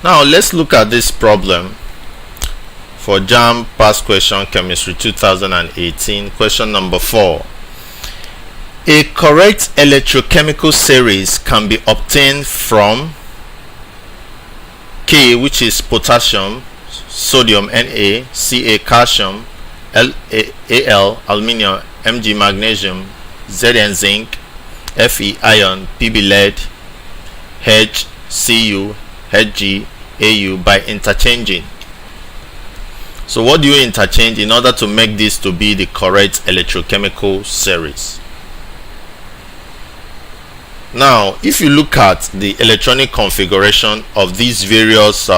Now let's look at this problem for JAMB past question chemistry 2018, question number 4. A correct electrochemical series can be obtained from K, which is potassium, sodium Na, Ca calcium, Al aluminium, Mg magnesium, Zn zinc, Fe iron, Pb lead, H Cu, Hg, Au by interchanging. So what do you interchange in order to make this to be the correct electrochemical series? Now, if you look at the electronic configuration of these various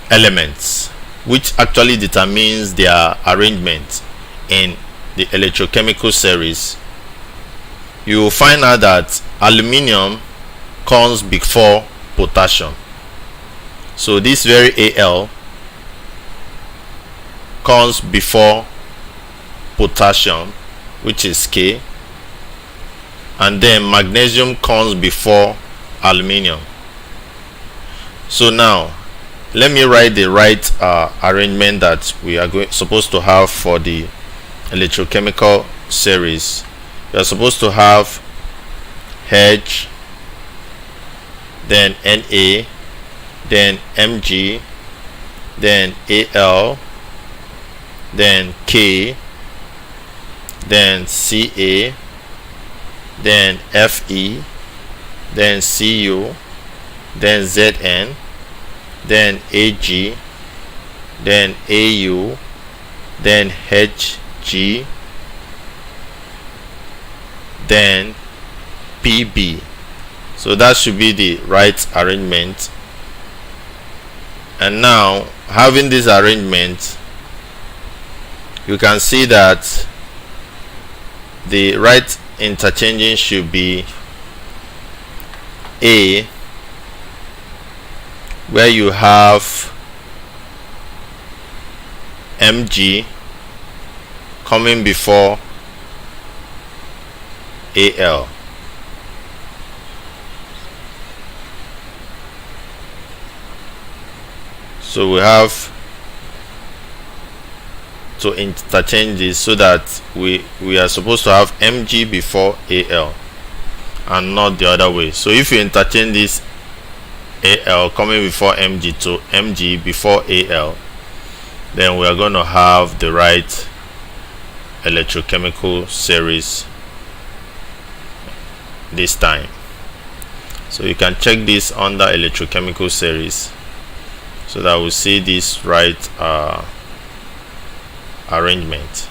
elements, which actually determines their arrangement in the electrochemical series, you will find out that aluminium comes before potassium. So this very Al comes before potassium, which is K, and then magnesium comes before aluminium. So now let me write the right arrangement that we are supposed to have for the electrochemical series. You are supposed to have H, then Na, then Mg, then Al, then K, then Ca, then Fe, then Cu, then Zn, then Ag, then Au, then Hg, then Pb. So that should be the right arrangement. And now, having this arrangement, you can see that the right interchanging should be A, where you have Mg coming before Al. So we have to interchange this so that we are supposed to have Mg before Al and not the other way. So if you interchange this Al coming before Mg to Mg before Al, then we are going to have the right electrochemical series this time. So you can check this under electrochemical series so that we see this right arrangement.